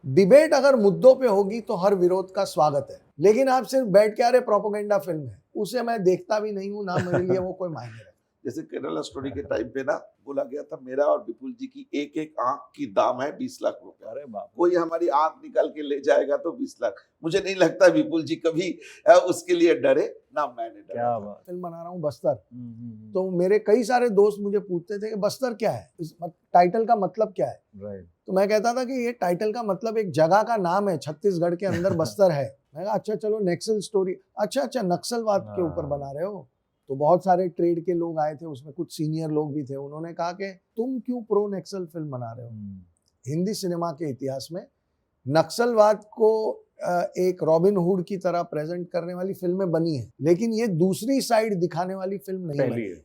Debate अगर मुद्दों पे होगी तो हर विरोध का स्वागत है, लेकिन आप सिर्फ बैठ के अरे प्रोपेगेंडा फिल्म है, उसे मैं देखता भी नहीं हूँ, ना मेरे लिए वो कोई मायने रखता। जैसे केरला स्टोरी के टाइम पे ना बोला गया था, मेरा और विपुल जी की एक एक आंख की दाम है 20 लाख रुपए। अरे बाप, कोई हमारी आंख निकाल के ले जाएगा तो 20 लाख। मुझे नहीं लगता विपुल जी कभी उसके लिए डरे, ना मैंने डरा। क्या बात। फिल्म बना रहा हूँ बस्तर, तो मेरे कई सारे दोस्त मुझे पूछते थे कि बस्तर क्या है, इस टाइटल का मतलब क्या है। राइट। तो मैं कहता था कि ये टाइटल का मतलब एक जगह का नाम है, छत्तीसगढ़ के अंदर बस्तर है। मैं कहा अच्छा चलो नक्सल स्टोरी, अच्छा नक्सलवाद के ऊपर बना रहे हो। तो बहुत सारे ट्रेड के लोग आए थे, उसमें कुछ सीनियर लोग भी थे, उन्होंने कहा कि तुम क्यों प्रो नक्सल फिल्म बना रहे हो। हिंदी सिनेमा के इतिहास में नक्सलवाद को एक रॉबिन हुड की तरह प्रेजेंट करने वाली फिल्में बनी है, लेकिन ये दूसरी साइड दिखाने वाली फिल्म नहीं बनी है।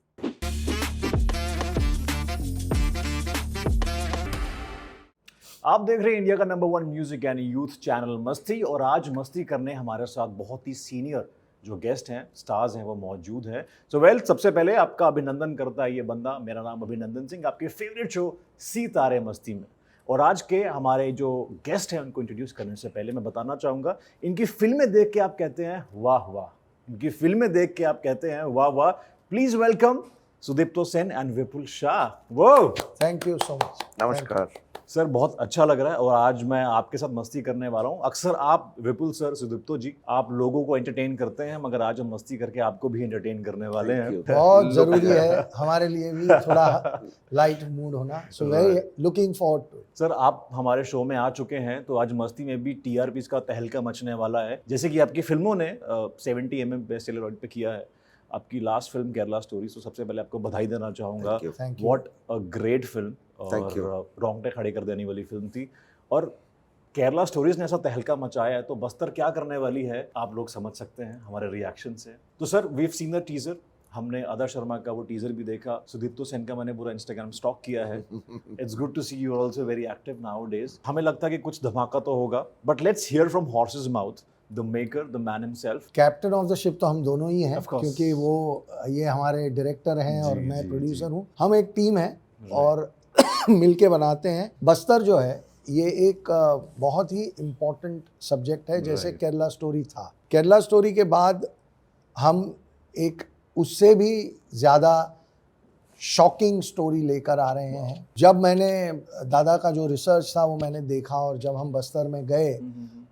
आप देख रहे हैं इंडिया का नंबर 1 म्यूजिक यानी यूथ चैनल मस्ती, और आज मस्ती करने हमारे साथ बहुत ही सीनियर जो गेस्ट हैं, स्टार्स हैं, वो मौजूद हैं। सो वेल, सबसे पहले आपका अभिनंदन करता है ये बंदा। मेरा नाम अभिनंदन सिंह, आपके फेवरेट शो सितारे मस्ती में। और आज के हमारे जो गेस्ट हैं उनको इंट्रोड्यूस करने से पहले मैं बताना चाहूँगा, इनकी फिल्में देख के आप कहते हैं वाह वाह, इनकी फिल्में देख के आप कहते हैं वाह वाह। Please welcome Sudipto Sen and Vipul Shah. वो थैंक यू सो मच। नमस्कार सर, बहुत अच्छा लग रहा है और आज मैं आपके साथ मस्ती करने वाला हूँ। अक्सर आप विपुल सर, सुदीप्तो जी, आप लोगों को एंटरटेन करते हैं, मगर आज हम मस्ती करके आपको भी एंटरटेन करने वाले हैं। बहुत जरूरी है हमारे लिए भी थोड़ा लाइट मूड होना। So very looking forward to. Sir, आप हमारे शो में आ चुके हैं, तो आज मस्ती में भी टीआरपी का तहलका मचने वाला है। जैसे कि आपकी फिल्मों ने 70 mm पे स्टेरॉइड पे किया है। आपकी लास्ट फिल्म केरला स्टोरी, तो सबसे पहले आपको बधाई देना चाहूँगा। व्हाट अ ग्रेट फिल्म, और रोंगटे खड़े कर देने वाली फिल्म थी। और केरला स्टोरीज ने ऐसा तहलका मचाया है, तो बस्तर क्या करने वाली है आप लोग समझ सकते हैं हमारे रिएक्शन से। तो sir, we have seen the teaser, हमने आदर्श शर्मा का वो टीजर भी देखा, सुदीप्तो सेन का मैंने पूरा इंस्टाग्राम स्टॉक किया है। It's good to see you are also very active nowadays. हमें लगता है कि कुछ धमाका तो होगा, but let's hear from horse's mouth the maker, the man himself. Captain of the ship तो हम दोनों ही हैं, Of course. क्योंकि वो ये हमारे डायरेक्टर हैं और मैं प्रोड्यूसर हूँ। हम एक टीम है और मिलके बनाते हैं। बस्तर जो है ये एक बहुत ही इम्पोर्टेंट सब्जेक्ट है, जैसे केरला स्टोरी था। केरला स्टोरी के बाद हम एक उससे भी ज़्यादा शॉकिंग स्टोरी लेकर आ रहे हैं। जब मैंने दादा का जो रिसर्च था वो मैंने देखा, और जब हम बस्तर में गए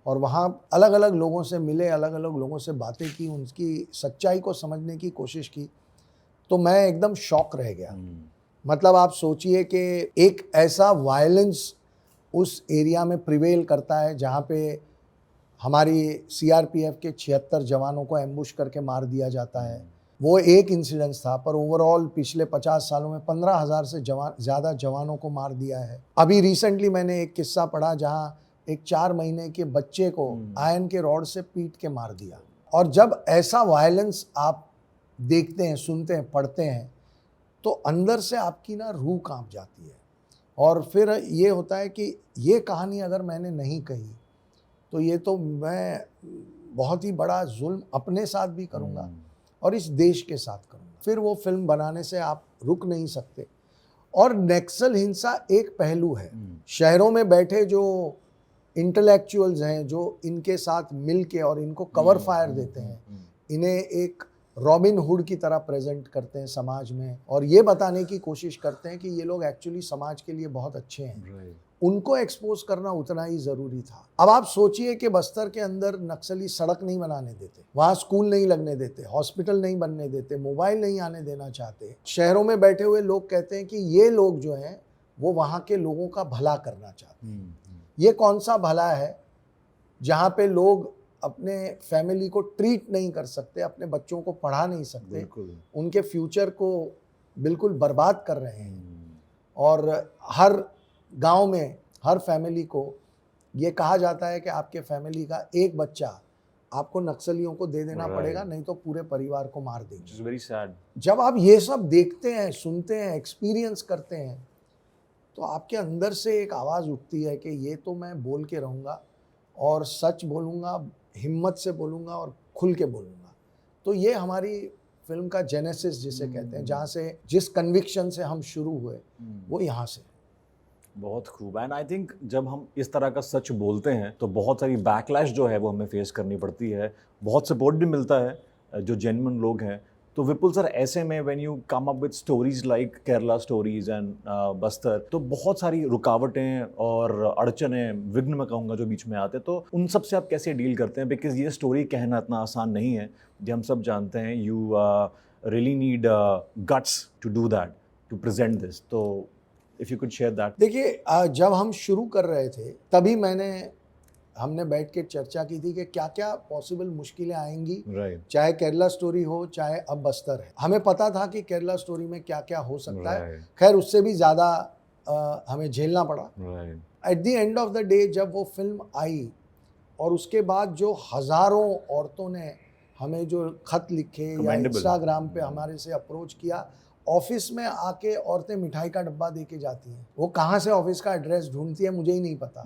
और वहाँ अलग अलग लोगों से मिले, अलग अलग लोगों से बातें की, उनकी सच्चाई को समझने की कोशिश की, तो मैं एकदम शॉक रह गया। मतलब आप सोचिए कि एक ऐसा वायलेंस उस एरिया में प्रिवेल करता है जहाँ पे हमारी सीआरपीएफ के 76 जवानों को एम्बुश करके मार दिया जाता है। वो एक इंसिडेंस था, पर ओवरऑल पिछले 50 सालों में 15,000 से ज़्यादा जवानों को मार दिया है। अभी रिसेंटली मैंने एक किस्सा पढ़ा जहाँ एक 4 महीने के बच्चे को आयरन के रॉड से पीट के मार दिया। और जब ऐसा वायलेंस आप देखते हैं, सुनते हैं, पढ़ते हैं, तो अंदर से आपकी ना रूह कांप जाती है। और फिर ये होता है कि ये कहानी अगर मैंने नहीं कही तो ये तो मैं बहुत ही बड़ा जुल्म अपने साथ भी करूँगा और इस देश के साथ करूँगा। फिर वो फिल्म बनाने से आप रुक नहीं सकते। और नक्सल हिंसा एक पहलू है। शहरों में बैठे जो इंटेलेक्चुअल्स हैं, जो इनके साथ मिल के और इनको कवर फायर देते हैं, इन्हें एक रॉबिन हुड की तरह प्रेजेंट करते हैं समाज में, और ये बताने की कोशिश करते हैं कि ये लोग एक्चुअली समाज के लिए बहुत अच्छे हैं। उनको एक्सपोज करना उतना ही ज़रूरी था। अब आप सोचिए कि बस्तर के अंदर नक्सली सड़क नहीं बनाने देते, वहाँ स्कूल नहीं लगने देते, हॉस्पिटल नहीं बनने देते, मोबाइल नहीं आने देना चाहते। शहरों में बैठे हुए लोग कहते हैं कि ये लोग जो हैं वो वहाँ के लोगों का भला करना चाहते हैं। ये कौन सा भला है जहाँ पे लोग अपने फैमिली को ट्रीट नहीं कर सकते, अपने बच्चों को पढ़ा नहीं सकते, उनके फ्यूचर को बिल्कुल बर्बाद कर रहे हैं। और हर गांव में हर फैमिली को ये कहा जाता है कि आपके फैमिली का एक बच्चा आपको नक्सलियों को दे देना पड़ेगा, नहीं तो पूरे परिवार को मार देंगे। Very sad. जब आप ये सब देखते हैं, सुनते हैं, एक्सपीरियंस करते हैं, तो आपके अंदर से एक आवाज़ उठती है कि ये तो मैं बोल के रहूँगा और सच बोलूँगा, हिम्मत से बोलूँगा और खुल के बोलूँगा। तो ये हमारी फिल्म का जेनेसिस जिसे कहते हैं, जहाँ से जिस कन्विक्शन से हम शुरू हुए वो यहाँ से। बहुत खूब। एंड आई थिंक जब हम इस तरह का सच बोलते हैं तो बहुत सारी बैकलैश जो है वो हमें फेस करनी पड़ती है, बहुत सपोर्ट भी मिलता है जो जेन्युइन लोग हैं। तो विपुल सर, ऐसे में when you come up with stories like Kerala stories and Bastar, तो बहुत सारी रुकावटें और अड़चनें, विघ्न मैं कहूँगा, जो बीच में आते हैं, तो उन सब से आप कैसे डील करते हैं? बिकॉज ये स्टोरी कहना इतना आसान नहीं है, जो हम सब जानते हैं। You really need guts to do that, to present this. तो if you could share that. देखिए, जब हम शुरू कर रहे थे तभी हमने बैठ के चर्चा की थी कि क्या क्या पॉसिबल मुश्किलें आएंगी, राइट, चाहे केरला स्टोरी हो चाहे अब बस्तर है। हमें पता था कि केरला स्टोरी में क्या क्या हो सकता है, खैर उससे भी ज़्यादा हमें झेलना पड़ा। Right, at the end of the day जब वो फिल्म आई और उसके बाद जो हज़ारों औरतों ने हमें जो खत लिखे या Commendable. इंस्टाग्राम पे हमारे से अप्रोच किया, ऑफिस में आके औरतें मिठाई का डब्बा दे के जाती हैं। वो कहाँ से ऑफिस का एड्रेस ढूंढती है मुझे ही नहीं पता,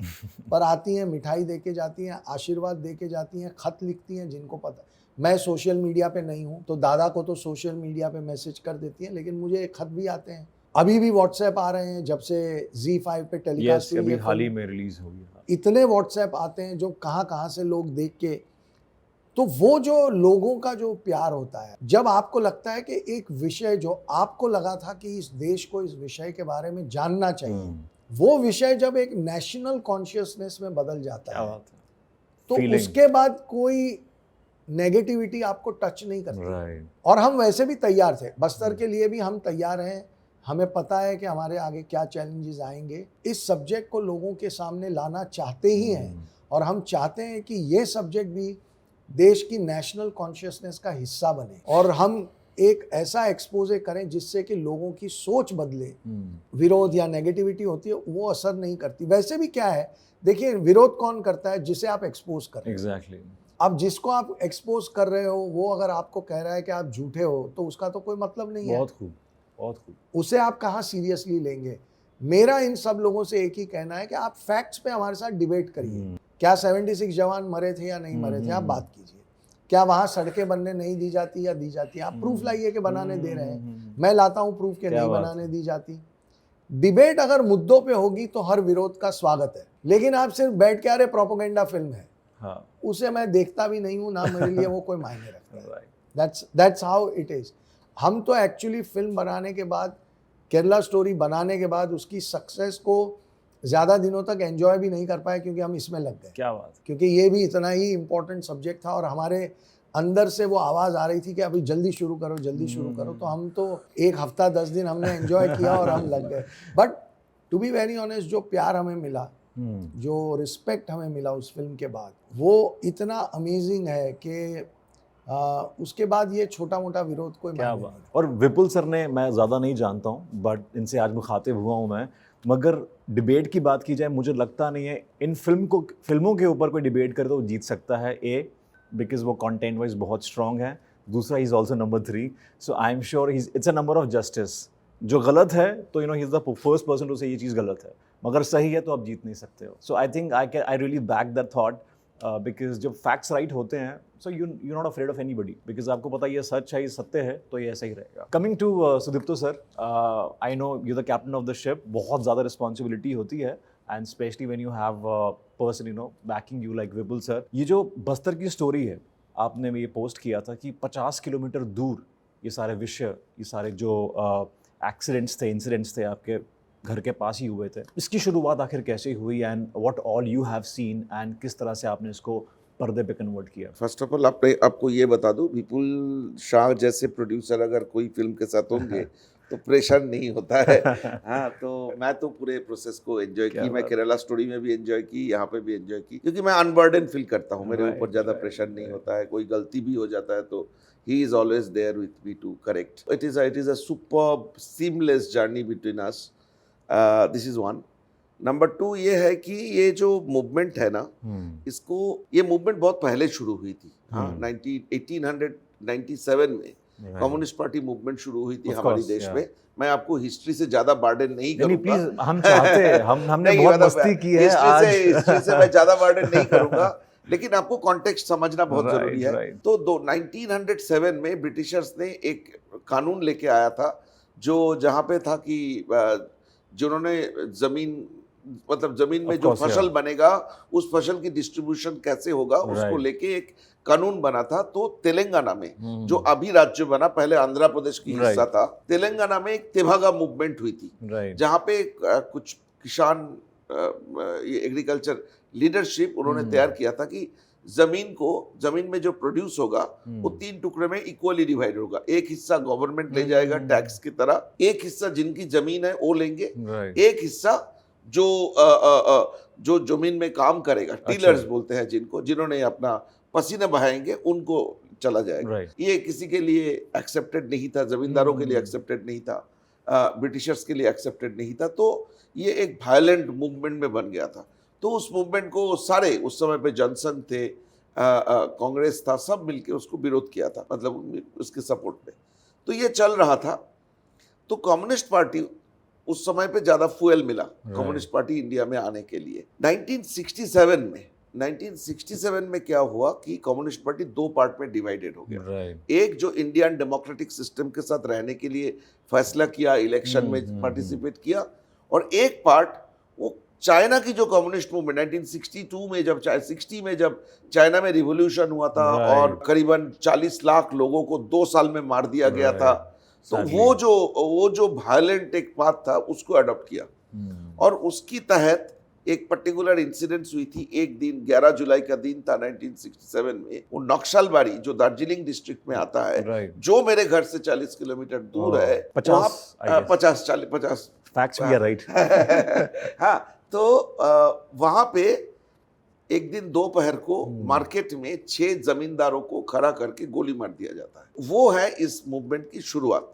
पर आती हैं, मिठाई दे के जाती हैं, आशीर्वाद दे के जाती हैं, खत लिखती हैं जिनको पता। मैं सोशल मीडिया पे नहीं हूँ तो दादा को तो सोशल मीडिया पे मैसेज कर देती हैं, लेकिन मुझे खत भी आते हैं। अभी भी व्हाट्सएप आ रहे हैं, जब से Z5 पे टेलीकास्ट अभी हुई हाल ही है में रिलीज होगी। इतने व्हाट्सएप आते हैं जो कहाँ कहाँ से लोग देख के। तो वो जो लोगों का जो प्यार होता है, जब आपको लगता है कि एक विषय जो आपको लगा था कि इस देश को इस विषय के बारे में जानना चाहिए, वो विषय जब एक नेशनल कॉन्शियसनेस में बदल जाता है, तो Feeling. उसके बाद कोई नेगेटिविटी आपको टच नहीं करती। राइट, और हम वैसे भी तैयार थे, बस्तर के लिए भी हम तैयार हैं। हमें पता है कि हमारे आगे क्या चैलेंजेस आएंगे। इस सब्जेक्ट को लोगों के सामने लाना चाहते ही हैं, और हम चाहते हैं कि ये सब्जेक्ट भी देश की नेशनल कॉन्शियसनेस का हिस्सा बने और हम एक ऐसा एक्सपोजे करें जिससे कि लोगों की सोच बदले। विरोध या नेगेटिविटी होती है वो असर नहीं करती। वैसे भी क्या है, देखिए, विरोध कौन करता है? जिसे आप एक्सपोज कर रहे हो। एग्जैक्टली। अब जिसको आप एक्सपोज कर रहे हो वो अगर आपको कह रहा है कि आप झूठे हो, तो उसका तो कोई मतलब नहीं है। बहुत खूब, बहुत खूब। उसे आप कहाँ सीरियसली लेंगे? मेरा इन सब लोगों से एक ही कहना है कि आप फैक्ट्स पे हमारे साथ डिबेट करिए। क्या 76 जवान मरे थे या नहीं मरे थे, आप बात कीजिए। क्या वहाँ सड़कें बनने नहीं दी जाती या दी जाती? आप प्रूफ लाइए कि बनाने दे रहे हैं। मैं लाता हूँ प्रूफ के नहीं बनाने दी जाती। डिबेट अगर मुद्दों पे होगी तो हर विरोध का स्वागत है, लेकिन आप सिर्फ बैठ के अरे प्रोपेगेंडा फिल्म है, हाँ, उसे मैं देखता भी नहीं हूँ, ना मेरे लिए वो कोई मायने रखता है। That's how it is. हम तो एक्चुअली फिल्म बनाने के बाद, केरला स्टोरी बनाने के बाद, उसकी सक्सेस को ज़्यादा दिनों तक एंजॉय भी नहीं कर पाए क्योंकि हम इसमें लग गए। क्या बात। क्योंकि ये भी इतना ही इम्पोर्टेंट सब्जेक्ट था और हमारे अंदर से वो आवाज़ आ रही थी कि अभी जल्दी शुरू करो, जल्दी शुरू करो। तो हम तो 1 हफ्ता 10 दिन हमने एंजॉय किया और हम लग गए। But to be very honest, जो प्यार हमें मिला, जो रिस्पेक्ट हमें मिला उस फिल्म के बाद, वो इतना अमेजिंग है कि उसके बाद ये छोटा मोटा विरोध कोई क्या मायने बात। नहीं। और विपुल सर ने, मैं ज़्यादा नहीं जानता हूँ बट इनसे आज मुखातिब हुआ हूँ मैं, मगर डिबेट की बात की जाए, मुझे लगता नहीं है इन फिल्मों के ऊपर कोई डिबेट करे तो वो जीत सकता है। बिकॉज वो कंटेंट वाइज बहुत स्ट्रॉन्ग है। दूसरा, he is also number 3, so I am sure it's a number of justice. जो गलत है तो he is the first person to say ये चीज़ गलत है, मगर सही है तो आप जीत नहीं सकते हो। So I think I really back that thought, because जब फैक्ट्स राइट होते हैं, so you not afraid of anybody, because आपको पता है ये सच है, ये सत्य है, तो ये ऐसा ही रहेगा। Coming to Sudipto sir, I know you the captain of the ship, बहुत ज़्यादा रिस्पॉन्सिबिलिटी होती है, and specially when you have person backing you like Vipul sir. ये जो बस्तर की स्टोरी है, आपने ये पोस्ट किया था कि 50 किलोमीटर दूर ये सारे विषय, ये सारे जो एक्सीडेंट्स थे, इंसिडेंट्स थे, आपके घर के पास ही हुए थे। इसकी शुरुआत आखिर कैसे हुई, and what all you have seen, and किस तरह से आपने इसको पर्दे पे कन्वर्ट किया? फर्स्ट ऑफ ऑल आपको ये बता दूं, विपुल शाह जैसे प्रोड्यूसर अगर कोई फिल्म के साथ होंगे तो प्रेशर नहीं होता है। हाँ, तो मैं तो पूरे प्रोसेस को एंजॉय की। मैं केरला स्टोरी में भी एंजॉय की, यहाँ पे भी एंजॉय की, क्योंकि मैं अनबर्डन फील करता हूँ। मेरे ऊपर ज़्यादा प्रेशर नहीं होता है। कोई गलती भी हो जाता है तो he is always there with me to correct. It is a superb seamless journey between us. This is one. Number 2 ये है कि ये जो मूवमेंट है ना, ये मूवमेंट बहुत पहले शुरू हुई थी। हाँ, 1897 में कम्युनिस्ट पार्टी मूवमेंट शुरू हुई थी हमारे देश में। मैं आपको हिस्ट्री से ज्यादा बर्डन नहीं करूंगा। प्लीज, हम चाहते हैं, हमने बहुत मस्ती की है आज। हिस्ट्री से मैं ज्यादा बर्डन नहीं करूंगा, लेकिन आपको कॉन्टेक्स्ट समझना बहुत जरूरी है। तो 1907 में ब्रिटिशर्स ने एक कानून लेके आया था, जो जहाँ पे था कि जिन्होंने जमीन मतलब जमीन में Of जो course, फसल yeah. बनेगा उस फसल की डिस्ट्रीब्यूशन कैसे होगा उसको Right. लेके एक कानून बना था। तो तेलंगाना में हम्म। जो अभी राज्य बना, पहले आंध्र प्रदेश की Right. हिस्सा था, तेलंगाना में एक तेभागा मूवमेंट हुई थी, राइट जहाँ पे कुछ किसान ये एग्रीकल्चर लीडरशिप उन्होंने तैयार किया था कि जमीन में जो प्रोड्यूस होगा वो 3 टुकड़े में इक्वली डिवाइड होगा। एक हिस्सा गवर्नमेंट ले जाएगा टैक्स की तरह, एक हिस्सा जिनकी जमीन है वो लेंगे, राइट एक हिस्सा जो जमीन में काम करेगा, टीलर्स बोलते हैं जिनको, जिन्होंने अपना पसीना बहाएंगे उनको चला जाएगा। राइट ये किसी के लिए एक्सेप्टेड नहीं था, जमींदारों के लिए एक्सेप्टेड नहीं था, ब्रिटिशर्स के लिए एक्सेप्टेड नहीं था। तो ये एक वायलेंट मूवमेंट में बन गया था। तो उस मूवमेंट को सारे उस समय पे जनसंघ थे, कांग्रेस था, सब मिलके उसको विरोध किया था, मतलब उसके सपोर्ट में। तो ये चल रहा था। तो कम्युनिस्ट पार्टी उस समय पे ज्यादा फ्यूल मिला कम्युनिस्ट पार्टी इंडिया में आने के लिए। 1967 में क्या हुआ कि कम्युनिस्ट पार्टी 2 पार्ट में डिवाइडेड हो गया। राइट एक जो इंडियन डेमोक्रेटिक सिस्टम के साथ रहने के लिए फैसला किया, इलेक्शन में पार्टिसिपेट किया, और एक पार्ट वो चाइना की जो कम्युनिस्ट मूवमेंट 1962 में जब 60 में जब चाइना में रिवॉल्यूशन हुआ था और करीबन 40 लाख लोगों को 2 साल में मार दिया गया था, तो वो जो वायलेंट एक बात था उसको अडॉप्ट किया। और उसकी तहत एक पर्टिकुलर इंसिडेंस हुई थी। एक दिन 11 जुलाई का दिन था 1967 में, वो नक्सलबाड़ी जो दार्जिलिंग डिस्ट्रिक्ट में आता है, जो मेरे घर से 40 किलोमीटर दूर है, 50 फैक्ट्स भी राइट। हाँ, तो वहां पे एक दिन दोपहर को मार्केट में 6 जमींदारों को खड़ा करके गोली मार दिया जाता है। वो है इस मूवमेंट की शुरुआत।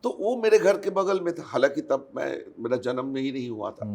तो वो मेरे घर के बगल में था, हालांकि तब मेरा जन्म में ही नहीं हुआ था,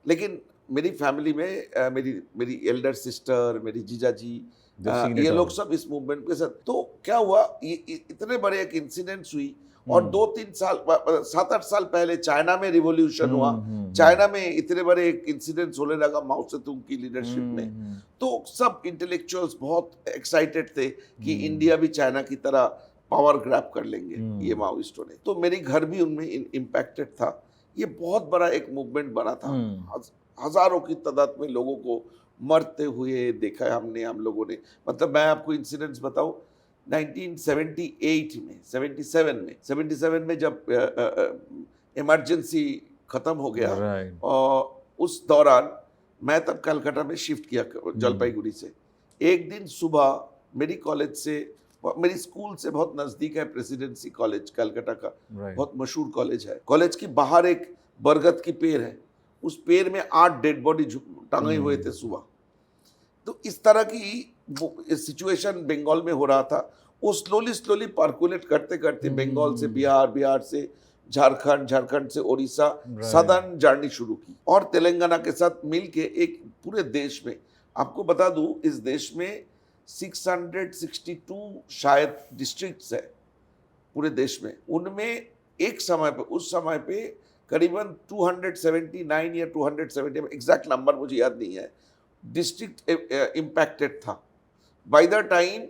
लेकिन मेरी फैमिली में मेरी एल्डर सिस्टर, मेरी जीजा जी, ये लोग सब इस मूवमेंट के साथ। तो क्या हुआ, इतने बड़े एक इंसिडेंट्स हुई, और 2-3 साल 7-8 साल पहले चाइना में रिवॉल्यूशन हुआ, चाइना में इतने बड़े एक इंसिडेंट्स होने लगा माओ सेतुंग की लीडरशिप में। तो सब इंटेलेक्चुअल्स बहुत एक्साइटेड थे कि इंडिया भी चाइना की तरह पावर ग्रैब कर लेंगे ये माओइस्टों ने। तो मेरी घर भी उनमें इम्पैक्टेड था। ये बहुत बड़ा एक मूवमेंट बना था, हजारों की तादाद में लोगों को मरते हुए देखा है हमने, हम लोगों ने। मतलब मैं आपको इंसिडेंट्स बताऊं, 1977 में जब इमरजेंसी खत्म हो गया, और उस दौरान मैं तब कलकत्ता में शिफ्ट किया जलपाईगुड़ी से। एक दिन सुबह मेरी कॉलेज से, मेरी स्कूल से बहुत नजदीक है प्रेसिडेंसी कॉलेज, कलकत्ता का बहुत मशहूर कॉलेज है। कॉलेज की बाहर एक बरगद की पेड़ है, उस पेड़ में 8 डेड बॉडी टांगे हुए थे सुबह। तो इस तरह की सिचुएशन बंगाल में हो रहा था। वो स्लोली पर्कुलेट करते करते बंगाल से बिहार, बिहार से झारखंड, झारखंड से उड़ीसा, सदर्न जर्नी शुरू की, और तेलंगाना के साथ मिलके एक पूरे देश में, आपको बता दूं इस देश में 662 शायद डिस्ट्रिक्ट्स है पूरे देश में। उनमें एक समय पे, उस समय पे करीबन 279 या 270, एग्जैक्ट नंबर मुझे याद नहीं है, डिस्ट्रिक्ट इम्पैक्टेड था। बाय द टाइम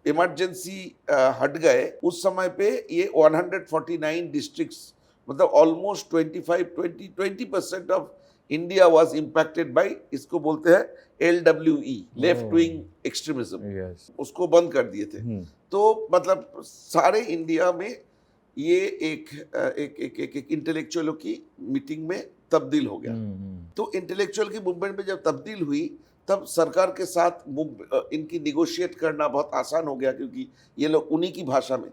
इमरजेंसी हट गए, उस समय पे ये 149 डिस्ट्रिक्ट्स, मतलब almost 20% of India was impacted by, इसको बोलते हैं LWE, लेफ्ट विंग एक्सट्रीमिज्म, उसको बंद कर दिए थे। तो मतलब सारे इंडिया में ये एक इंटेलेक्चुअलों की मीटिंग में तब्दील हो गया। तो इंटेलेक्चुअल की मूवमेंट में जब तब्दील हुई, तब सरकार के साथ इनकी निगोशिएट करना बहुत आसान हो गया, क्योंकि ये लोग उन्हीं की भाषा में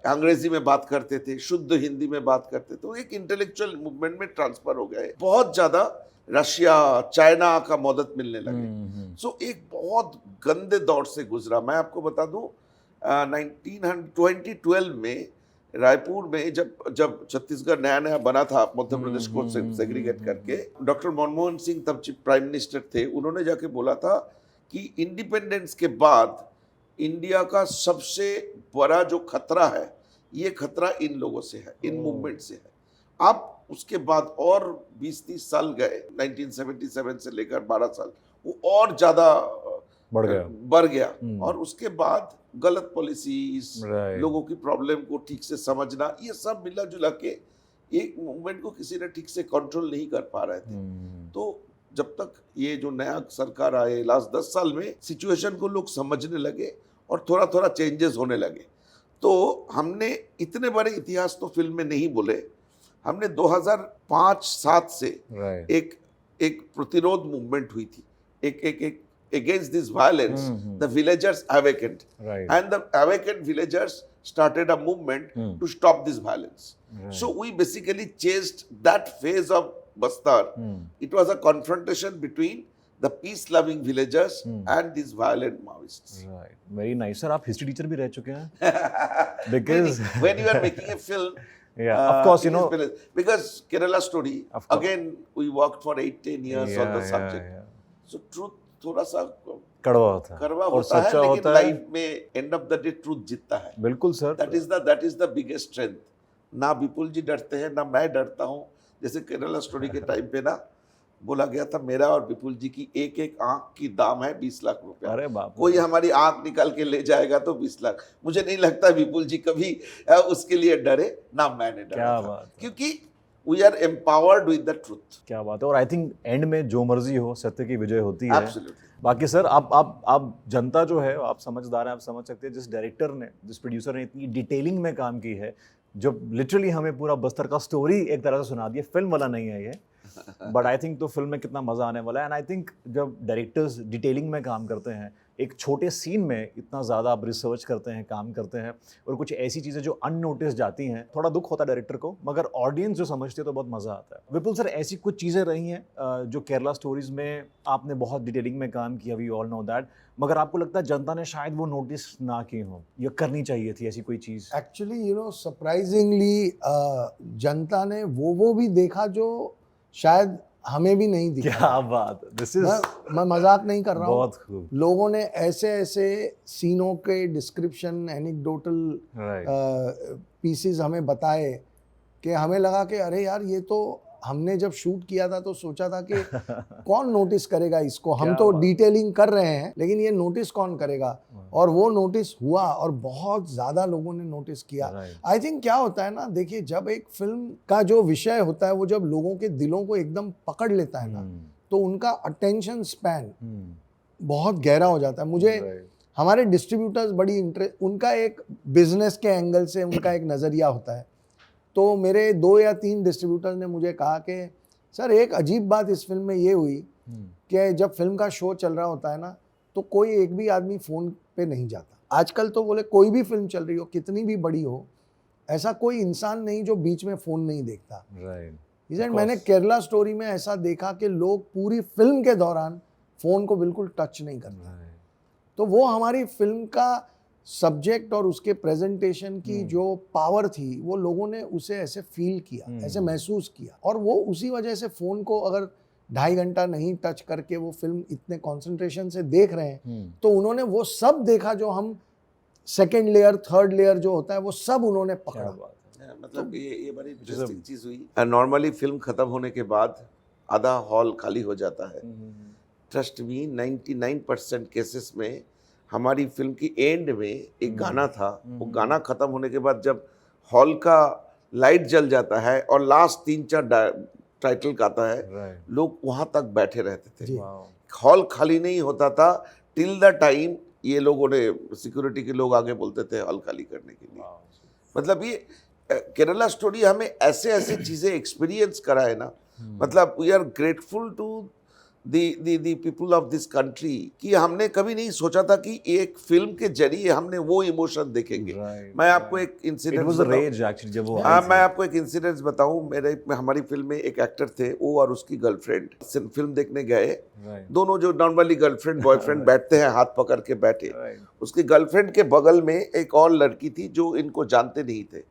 अंग्रेजी में बात करते थे, शुद्ध हिंदी में बात करते थे। तो एक इंटेलेक्चुअल मूवमेंट में ट्रांसफर हो गए। बहुत ज्यादा रशिया, चाइना का मदद मिलने लगे। सो एक बहुत गंदे दौर से गुजरा। मैं आपको बता दूं, 2012 में रायपुर में जब छत्तीसगढ़ नया बना था, मध्य प्रदेश को सेग्रीगेट करके, डॉक्टर मनमोहन सिंह तब प्राइम मिनिस्टर थे, उन्होंने जाके बोला था कि इंडिपेंडेंस के बाद इंडिया का सबसे बड़ा जो खतरा है, ये खतरा इन लोगों से है, इन मूवमेंट से है। अब उसके बाद और 20-30 साल गए, 1977 से लेकर 12 साल, वो और ज्यादा बढ़ गया। और उसके बाद गलत पॉलिसीज, लोगों की प्रॉब्लम को ठीक से समझना, ये सब मिला जुला के एक मूवमेंट को किसी ने ठीक से कंट्रोल नहीं कर पा रहे थे। तो जब तक ये जो नया सरकार आए लास्ट 10 साल में, सिचुएशन को लोग समझने लगे और थोड़ा थोड़ा चेंजेस होने लगे। तो हमने इतने बड़े इतिहास तो फिल्म में नहीं बोले, हमने 2005-7 से एक प्रतिरोध मूवमेंट हुई थी, एक against this violence, the villagers awakened, and the awakened villagers started a movement to stop this violence. So we basically chased that phase of Bastar. It was a confrontation between the peace-loving villagers and these violent Maoists. Right. Very nice, sir. आप history teacher भी रह चुके हैं? Because when you are making a film, yeah, of course, you know, because Kerala Story, again we worked for 8-10 years on the subject. So truth थोड़ा सा कड़वा होता है और सच्चा है, लेकिन लाइफ में end of the day truth जीतता है। बिल्कुल sir, that is the biggest strength. ना विपुल जी डरते हैं, ना मैं डरता हूँ। जैसे केरला स्टोरी के टाइम पे ना बोला गया था, मेरा और विपुल जी की एक एक आंख की दाम है 20 लाख रुपया। अरे बाप, कोई हमारी आंख निकाल के ले जाएगा तो 20 लाख। मुझे नहीं लगता विपुल जी कभी उसके लिए डरे, ना मैंने डरा, क्योंकि We are empowered with the truth. क्या बात है। और आई थिंक एंड में जो मर्जी हो, सत्य की विजय होती है। Absolutely. बाकी सर आप जनता जो है, आप समझदार हैं, आप समझ सकते हैं जिस डायरेक्टर ने, जिस प्रोड्यूसर ने इतनी डिटेलिंग में काम की है, जब लिटरली हमें पूरा बस्तर का स्टोरी एक तरह से सुना दिया। फिल्म वाला नहीं है ये, बट आई थिंक तो फिल्म में कितना मजा आने वाला है। एंड आई थिंक जब डायरेक्टर्स डिटेलिंग में काम करते हैं, एक छोटे सीन में इतना ज़्यादा आप रिसर्च करते हैं, काम करते हैं, और कुछ ऐसी चीज़ें जो अननोटिस जाती हैं, थोड़ा दुख होता है डायरेक्टर को, मगर ऑडियंस जो समझती है तो बहुत मज़ा आता है। विपुल सर, ऐसी कुछ चीज़ें रही हैं जो केरला स्टोरीज में आपने बहुत डिटेलिंग में काम किया, वी ऑल नो दैट, मगर आपको लगता है जनता ने शायद वो नोटिस ना की हो, या करनी चाहिए थी ऐसी कोई चीज़? एक्चुअली यू नो सरप्राइजिंगली जनता ने वो भी देखा जो शायद हमें भी नहीं दिखा। क्या बात, दिस इज, मैं मजाक नहीं कर रहा हूँ। बहुत खूब। लोगों ने ऐसे सीनों के डिस्क्रिप्शन, एनेक्डोटल पीसेस हमें बताए कि हमें लगा कि अरे यार, ये तो हमने जब शूट किया था तो सोचा था कि कौन नोटिस करेगा इसको, हम तो डिटेलिंग कर रहे हैं लेकिन ये नोटिस कौन करेगा, और वो नोटिस हुआ और बहुत ज़्यादा लोगों ने नोटिस किया। आई थिंक क्या होता है ना, देखिए, जब एक फिल्म का जो विषय होता है वो जब लोगों के दिलों को एकदम पकड़ लेता है ना, तो उनका अटेंशन स्पैन बहुत गहरा हो जाता है। मुझे हमारे डिस्ट्रीब्यूटर्स बड़ी उनका एक बिजनेस के एंगल से उनका एक नज़रिया होता है। तो मेरे 2 या 3 डिस्ट्रीब्यूटर ने मुझे कहा कि सर, एक अजीब बात इस फिल्म में ये हुई कि जब फिल्म का शो चल रहा होता है ना, तो कोई एक भी आदमी फ़ोन पे नहीं जाता। आजकल तो बोले कोई भी फिल्म चल रही हो, कितनी भी बड़ी हो, ऐसा कोई इंसान नहीं जो बीच में फ़ोन नहीं देखता। राइट। मैंने केरला स्टोरी में ऐसा देखा कि लोग पूरी फिल्म के दौरान फ़ोन को बिल्कुल टच नहीं करते। तो वो हमारी फिल्म का सब्जेक्ट और उसके प्रेजेंटेशन की जो पावर थी, वो लोगों ने उसे ऐसे फील किया, ऐसे महसूस किया, और वो उसी वजह से फ़ोन को अगर 2.5 घंटा नहीं टच करके वो फिल्म इतने कंसंट्रेशन से देख रहे हैं, तो उन्होंने वो सब देखा जो हम सेकंड लेयर, थर्ड लेयर जो होता है वो सब उन्होंने पकड़ा। मतलब ये बड़ी इंटरेस्टिंग चीज़ हुई। नॉर्मली फिल्म खत्म होने के बाद आधा हॉल खाली हो जाता है। ट्रस्ट मी, 99% केसेस में हमारी फिल्म की एंड में एक गाना था, वो गाना खत्म होने के बाद जब हॉल का लाइट जल जाता है और लास्ट 3-4 टाइटल का आता है, लोग वहाँ तक बैठे रहते थे। हॉल खाली नहीं होता था टिल द टाइम ये लोगों ने, सिक्योरिटी के लोग आगे बोलते थे हॉल खाली करने के लिए। मतलब ये केरला स्टोरी हमें ऐसे चीज़ें एक्सपीरियंस कराए ना, मतलब we are grateful to the people of this country कि हमने कभी नहीं सोचा था कि एक फिल्म के जरिए हमने वो इमोशन देखेंगे। मैं आपको एक इंसिडेंट मैं आपको एक इंसिडेंट बताऊं। हमारी फिल्म में एक एक्टर थे, वो और उसकी गर्लफ्रेंड फिल्म देखने गए। दोनों जो नॉर्मली गर्लफ्रेंड बॉयफ्रेंड बैठते हैं, हाथ पकड़ के बैठे। उसकी गर्लफ्रेंड के बगल में एक और लड़की थी जो इनको जानते नहीं थे।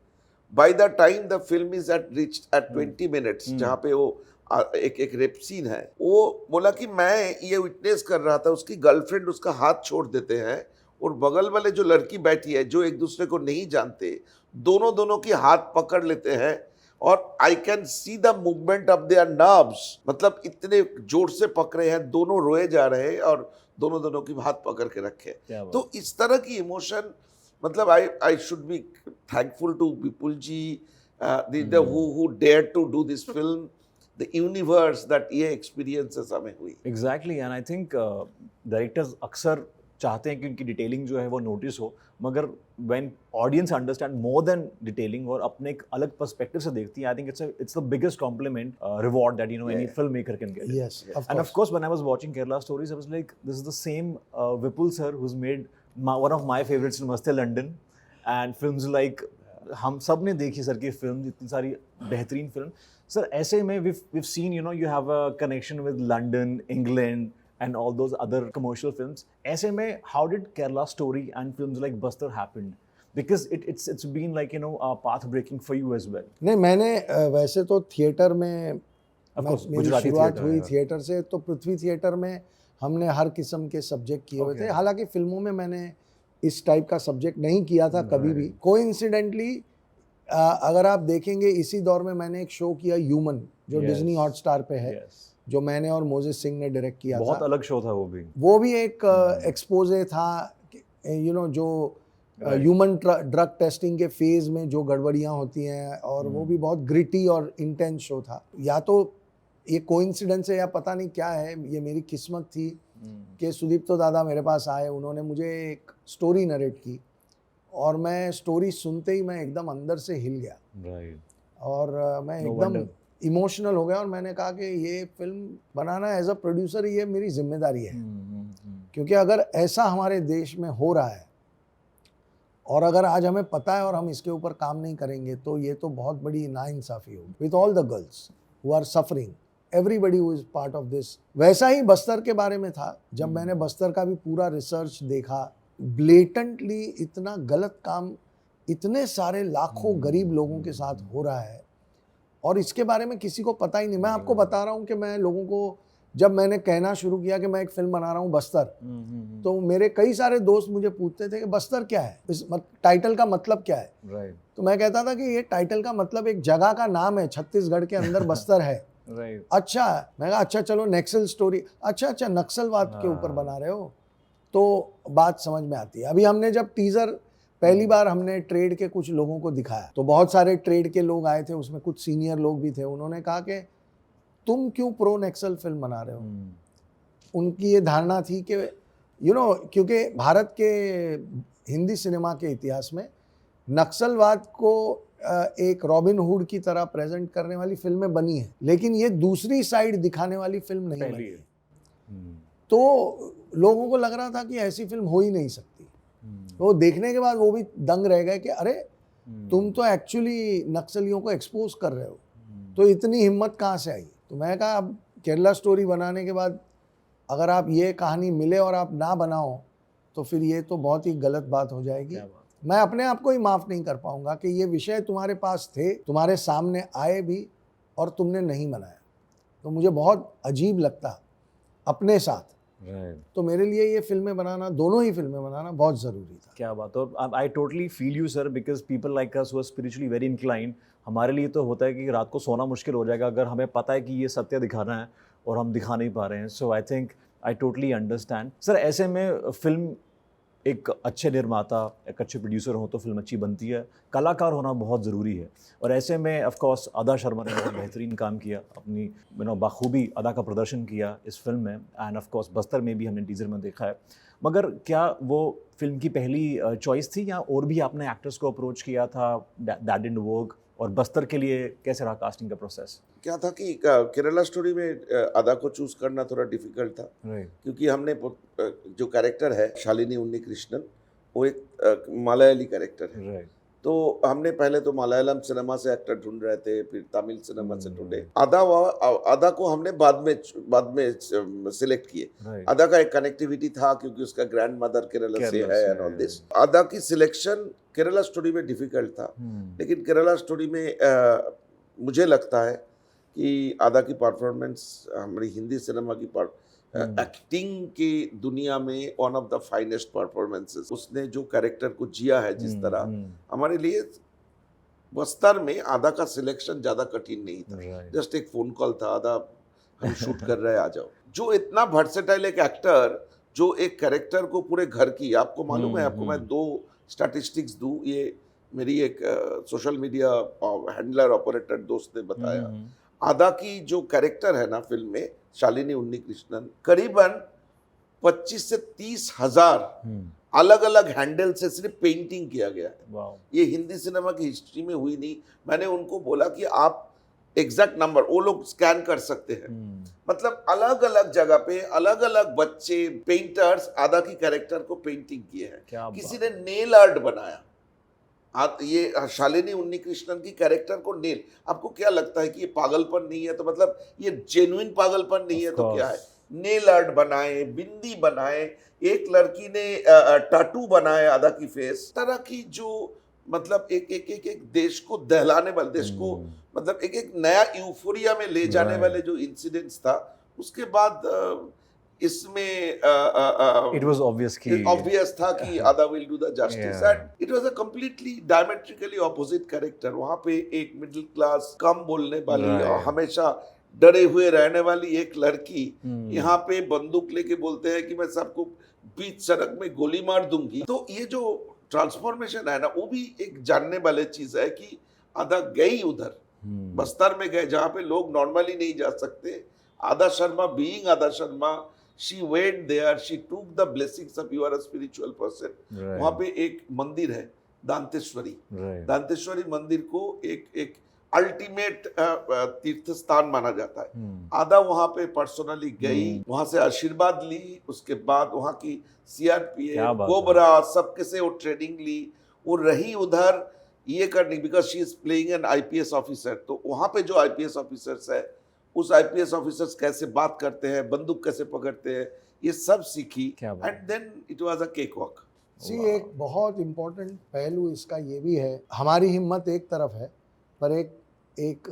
By the time the film is at 20 minutes, जहाँ पे वो एक रेप सीन है, वो बोला कि मैं ये विटनेस कर रहा था, उसकी गर्लफ्रेंड उसका हाथ छोड़ देते हैं और बगल वाले जो लड़की बैठी है, जो एक दूसरे को नहीं जानते, दोनों की हाथ पकड़ लेते हैं और I can see the movement of their nerves. मतलब इतने जोर से पकड़े हैं, दोनों रोए जा रहे हैं और दोनों की हाथ पकड़ के रखे। तो इस तरह की इमोशन, मतलब I should be thankful to Vipul ji who dared to do this film, the universe that ये experiences हमें हुई. Exactly and I think directors अक्सर चाहते हैं कि उनकी डिटेलिंग जो है वो नोटिस हो, मगर when audience understand more than detailing और अपने एक अलग पर्सपेक्टिव से देखती है, I think it's the biggest complement reward that you know any film maker can get. Yes, of And of course. course, when I was watching Kerala Stories, I was like, this is the same Vipul sir who's made one of my favorites, Namaste London, and films like हम सब ने देखी sir की film, इतनी सारी बेहतरीन film. Sir ऐसे में we've seen, you know, you have a connection with London, England and all those other commercial films. ऐसे में how did Kerala Story and films like Bastar happened? Because it's been like, you know, path breaking for you as well. नहीं, मैंने वैसे तो theatre में Of course, मेरी गुजराती शुरुआत theatre हुई है. थिएटर से, तो पृथ्वी थिएटर में हमने हर किस्म के सब्जेक्ट किए हुए थे. हालांकि फिल्मों में मैंने इस टाइप का सब्जेक्ट नहीं किया था कभी भी. कोइंसिडेंटली अगर आप देखेंगे इसी दौर में मैंने एक शो किया ह्यूमन, जो Yes. डिज्नी हॉटस्टार पे है, Yes. जो मैंने और मोजेस सिंह ने डायरेक्ट किया बहुत था. अलग शो था वो भी. वो भी एक एक्सपोजे था, यू नो, जो ह्यूमन ड्रग टेस्टिंग के फेज में जो गड़बड़ियाँ होती हैं, और वो भी बहुत ग्रिटी और इंटेंस शो था. या तो ये कोइंसिडेंस है या पता नहीं क्या है, ये मेरी किस्मत थी कि सुदीप्तो दादा मेरे पास आए, उन्होंने मुझे एक स्टोरी नरेट की, और मैं स्टोरी सुनते ही मैं एकदम अंदर से हिल गया, Right. और मैं No एकदम wonder. इमोशनल हो गया, और मैंने कहा कि ये फिल्म बनाना एज अ प्रोड्यूसर ये मेरी जिम्मेदारी है. क्योंकि अगर ऐसा हमारे देश में हो रहा है, और अगर आज हमें पता है और हम इसके ऊपर काम नहीं करेंगे, तो ये तो बहुत बड़ी नाइंसाफ़ी होगी with all the girls who are suffering, everybody who is part of this. वैसा ही बस्तर के बारे में था. जब मैंने बस्तर का भी पूरा रिसर्च देखा, ब्लेटेंटली इतना गलत काम इतने सारे लाखों गरीब लोगों के साथ हो रहा है, और इसके बारे में किसी को पता ही नहीं. मैं आपको बता रहा हूँ कि मैं लोगों को, जब मैंने कहना शुरू किया कि मैं एक फिल्म बना रहा हूँ बस्तर, तो मेरे कई सारे दोस्त मुझे पूछते थे कि बस्तर क्या है, इस टाइटल का मतलब क्या है. Right. तो मैं कहता था कि ये टाइटल का मतलब एक जगह का नाम है, छत्तीसगढ़ के अंदर बस्तर है. Right. अच्छा, मैं कहा अच्छा चलो नक्सल स्टोरी, अच्छा नक्सलवाद के ऊपर बना रहे हो, तो बात समझ में आती है. अभी हमने जब टीजर पहली बार हमने ट्रेड के कुछ लोगों को दिखाया, तो बहुत सारे ट्रेड के लोग आए थे, उसमें कुछ सीनियर लोग भी थे. उन्होंने कहा कि तुम क्यों प्रो नक्सल फिल्म बना रहे हो. उनकी ये धारणा थी कि यू नो, क्योंकि भारत के हिंदी सिनेमा के इतिहास में नक्सलवाद को एक रॉबिन हुड की तरह प्रेजेंट करने वाली फिल्में बनी हैं, लेकिन ये दूसरी साइड दिखाने वाली फिल्म नहीं बनी है. तो लोगों को लग रहा था कि ऐसी फिल्म हो ही नहीं सकती. तो देखने के बाद वो भी दंग रह गए कि अरे तुम तो एक्चुअली नक्सलियों को एक्सपोज कर रहे हो, तो इतनी हिम्मत कहाँ से आई. तो मैं कहा अब केरला स्टोरी बनाने के बाद अगर आप ये कहानी मिले और आप ना बनाओ, तो फिर ये तो बहुत ही गलत बात हो जाएगी. मैं अपने आप को ही माफ़ नहीं कर पाऊंगा कि ये विषय तुम्हारे पास थे, तुम्हारे सामने आए भी, और तुमने नहीं बनाया. तो मुझे बहुत अजीब लगता अपने साथ. Right. तो मेरे लिए ये फिल्में बनाना, दोनों ही फिल्में बनाना बहुत ज़रूरी था. क्या बात. और I totally feel you sir, because people like us who are spiritually very inclined, हमारे लिए तो होता है कि रात को सोना मुश्किल हो जाएगा अगर हमें पता है कि ये सत्य दिखाना है और हम दिखा नहीं पा रहे हैं. So I think I totally understand. Sir ऐसे में फिल्म, एक अच्छे निर्माता, एक अच्छे प्रोड्यूसर हो तो फिल्म अच्छी बनती है, कलाकार होना बहुत ज़रूरी है. और ऐसे में ऑफ कोर्स अदा शर्मा ने बहुत बेहतरीन काम किया, अपनी बाखूबी अदा का प्रदर्शन किया इस फिल्म में. एंड ऑफ कोर्स बस्तर में भी हमने टीजर में देखा है. मगर क्या वो फिल्म की पहली चॉइस थी, या और भी आपने एक्टर्स को अप्रोच किया था, दैट डिडंट वर्क, और बस्तर के लिए कैसे रहा कास्टिंग का प्रोसेस? क्या था कि केरला स्टोरी में अदा को चूज करना थोड़ा डिफिकल्ट था. Right. क्योंकि हमने जो कैरेक्टर है शालिनी उन्नीकृष्णन, वो एक मलयाली कैरेक्टर है. Right. तो हमने पहले तो मलयालम सिनेमा से एक्टर ढूंढ रहे थे, फिर तमिल सिनेमा से ढूंढे. अदा को हमने बाद में सिलेक्ट किए. Right. अदा का एक कनेक्टिविटी था क्योंकि उसका ग्रैंड मदर केरला से है एंड ऑल दिस. अदा की सिलेक्शन केरला स्टोरी में डिफिकल्ट था. लेकिन केरला स्टोरी में मुझे लगता है कि अदा की परफॉर्मेंस हमारी हिंदी सिनेमा की एक्टिंग की दुनिया में one of the finest performances. उसने जो कैरेक्टर को जिया है जिस तरह, हमारे लिए बस्तर में अदा का सिलेक्शन ज़्यादा कठिन नहीं था. Right. जस्ट एक फ़ोन कॉल था, अदा हम शूट कर रहे हैं, आ जाओ. जो इतना वर्सेटाइल एक एक्टर, जो एक कैरेक्टर को पूरे घर की, आपको मालूम है, आपको मैं 2 स्टैटिस्टिक्स दूँ, ये मेरी एक सोशल मीडिया हैंडलर ऑपरेटर दोस्त ने बताया, आदा की जो कैरेक्टर है ना फिल्म में, शालिनी उन्नीकृष्णन, करीबन 25 से 30 हजार अलग अलग हैंडल से सिर्फ पेंटिंग किया गया है। ये हिंदी सिनेमा की हिस्ट्री में हुई नहीं। मैंने उनको बोला कि आप एग्जैक्ट नंबर, वो लोग स्कैन कर सकते हैं, मतलब अलग अलग जगह पे अलग अलग बच्चे पेंटर्स आदा की कैरेक्टर को पेंटिंग किए हैं। किसी ने नेल आर्ट बनाया, ये शालिनी उन्नीकृष्णन की कैरेक्टर को नेल, आपको क्या लगता है कि ये पागलपन नहीं है? तो मतलब ये जेन्युइन पागलपन नहीं है तो क्या है? नेल आर्ट बनाए, बिंदी बनाए, एक लड़की ने टाटू बनाए आदा की फेस, तरह की जो मतलब एक देश को दहलाने वाले, देश को मतलब एक नया यूफोरिया में ले जाने वाले जो इंसिडेंट्स था, उसके बाद इसमें इट वाज ऑब्वियस था कि आदा will do the justice and it was a completely diametrically opposite character. वहां पे एक मिडिल क्लास, कम बोलने वाली, हमेशा डरे हुए रहने वाली एक लड़की, यहाँ पे बंदूक लेके बोलते हैं कि मैं सबको बीच सड़क में गोली मार दूंगी। तो ये जो ट्रांसफॉर्मेशन है ना, वो भी एक जानने वाले चीज है कि आदा गई उधर, बस्तर में गए जहाँ पे लोग नॉर्मली नहीं जा सकते। आदा Sharma being Adah Sharma, she went there, she took the blessings of, you are a spiritual person. वहाँ पे एक मंदिर है दांतेश्वरी, दांतेश्वरी मंदिर को एक अल्टीमेट तीर्थ स्थान माना जाता है। आदा वहां पे पर्सनली गई, वहां से आशीर्वाद ली, उसके बाद वहां की सीआरपीएफ, कोबरा, सबके से वो ट्रेनिंग ली, वो रही उधर ये करनी, because she is playing an IPS officer. तो वहां पे जो आईपीएस ऑफिसर्स है, उस आईपीएस ऑफिसर्स कैसे बात करते हैं, बंदूक कैसे पकड़ते हैं, ये सब सीखी। And then it was a cakewalk. एक बहुत इम्पोर्टेंट पहलू इसका ये भी है, हमारी हिम्मत एक तरफ है, पर एक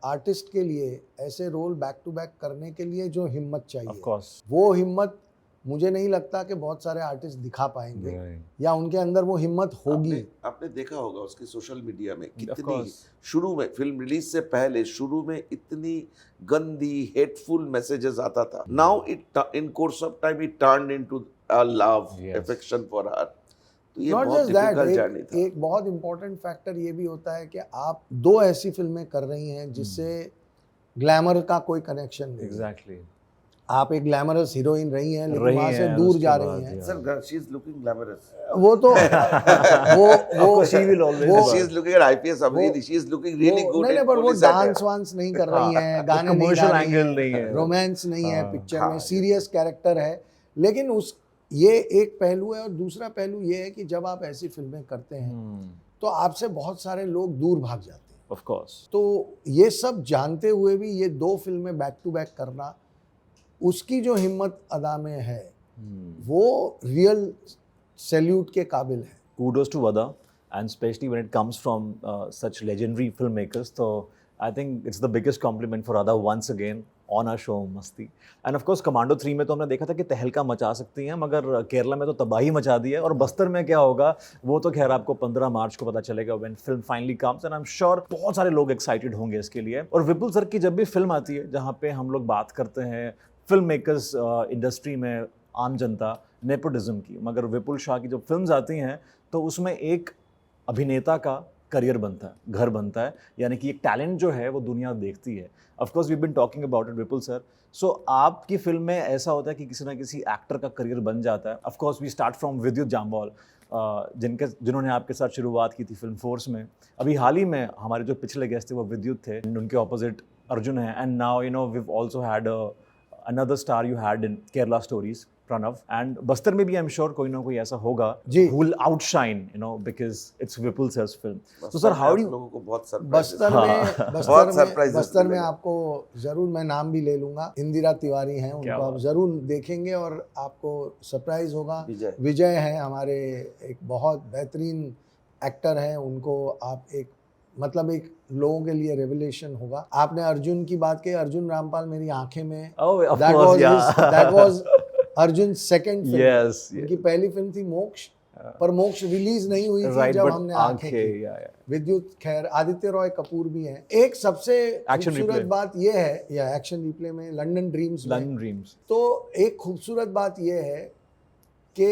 आर्टिस्ट के लिए ऐसे रोल बैक टू बैक करने के लिए जो हिम्मत चाहिए, वो हिम्मत मुझे नहीं लगता कि बहुत सारे आर्टिस्ट दिखा पाएंगे, या उनके अंदर वो हिम्मत होगी। आपने देखा होगा उसके सोशल मीडिया में कितनी, शुरू में फिल्म रिलीज से पहले शुरू में इतनी गंदी हेटफुल मैसेजेस आता था। Now it in course of time it turned into a love, affection for her. तो ये बहुत डिफिकल्ट जर्नी था। एक बहुत इंपॉर्टेंट फैक्टर ये भी होता है कि आप दो ऐसी फिल्में कर रही हैं जिससे ग्लैमर का कोई कनेक्शन नहीं। एग्जैक्टली। आप एक ग्लैमरस हीरोइन रही हैं, लेकिन वहां से दूर जा रही हैं। Sir, she is looking glamorous. वो तो वो she will always, she is looking at IPS officer, she is looking really good. नहीं, पर वो डांस वांस नहीं कर रही हैं, गाने नहीं गा रही हैं, रोमांस नहीं है पिक्चर में, सीरियस कैरेक्टर है। लेकिन उस ये एक पहलू है, और दूसरा पहलू ये है कि जब आप ऐसी फिल्में करते हैं तो आपसे बहुत सारे लोग दूर भाग जाते हैं, ऑफ कोर्स। तो ये सब जानते हुए भी ये दो फिल्में बैक टू बैक करना, उसकी जो हिम्मत अदा में है, वो रियल सैल्यूट के काबिल है। Kudos to Ada, and especially when it comes from such legendary filmmakers. So I think it's the biggest compliment for Ada once again on our show मस्ती। And of course Commando 3 में तो हमने देखा था कि तहलका मचा सकती हैं, मगर केरला में तो तबाही मचा दी है। और बस्तर में क्या होगा वो तो खैर आपको 15 मार्च को पता चलेगा, when film finally comes, and I'm sure बहुत सारे लोग excited होंगे इसके लिए। और विपुल सर की जब भी फिल्म आती है जहाँ पे हम लोग बात करते हैं फिल्म मेकर्स इंडस्ट्री में, आम जनता, नेपोटिज्म की, मगर विपुल शाह की जब फिल्म्स आती हैं तो उसमें एक अभिनेता का करियर बनता है, घर बनता है, यानी कि एक टैलेंट जो है वो दुनिया देखती है। Of course we been talking about it Vipul sir. So आपकी फिल्म में ऐसा होता है कि किसी ना किसी एक्टर का करियर बन जाता है। Of course we start from Vidyut Jammwal, जिन्होंने आपके साथ शुरुआत की थी फिल्म फोर्स में। अभी हाल ही में हमारे जो पिछले गेस्ट थे वो विद्युत थे, उनके ऑपोजिट अर्जुन है। And now you know we also had another star you had in Kerala Stories, Pranav, and Bastar में भी I'm sure कोई ना कोई ऐसा होगा who will outshine, you know, because it's Vipul sir's film. So sir, how do you, लोगों को बहुत बस्तर में आपको जरूर मैं नाम भी ले लूंगा, इंदिरा तिवारी हैं, उनको आप जरूर देखेंगे और आपको सरप्राइज होगा। विजय हैं हमारे, एक बहुत बेहतरीन एक्टर हैं, उनको आप एक मतलब एक लोगों के लिए रेवलेशन होगा। आपने अर्जुन की बात की, अर्जुन रामपाल मेरी आंखें में, that was Arjun second film. उनकी पहली फिल्म थी मोक्ष, पर मोक्ष रिलीज नहीं हुई थी जब हमने आंखें की। विद्युत खैर, आदित्य रॉय कपूर भी हैं। एक सबसे खूबसूरत बात यह है, या एक्शन रिप्ले में लंदन ड्रीम्स, तो एक खूबसूरत बात यह है कि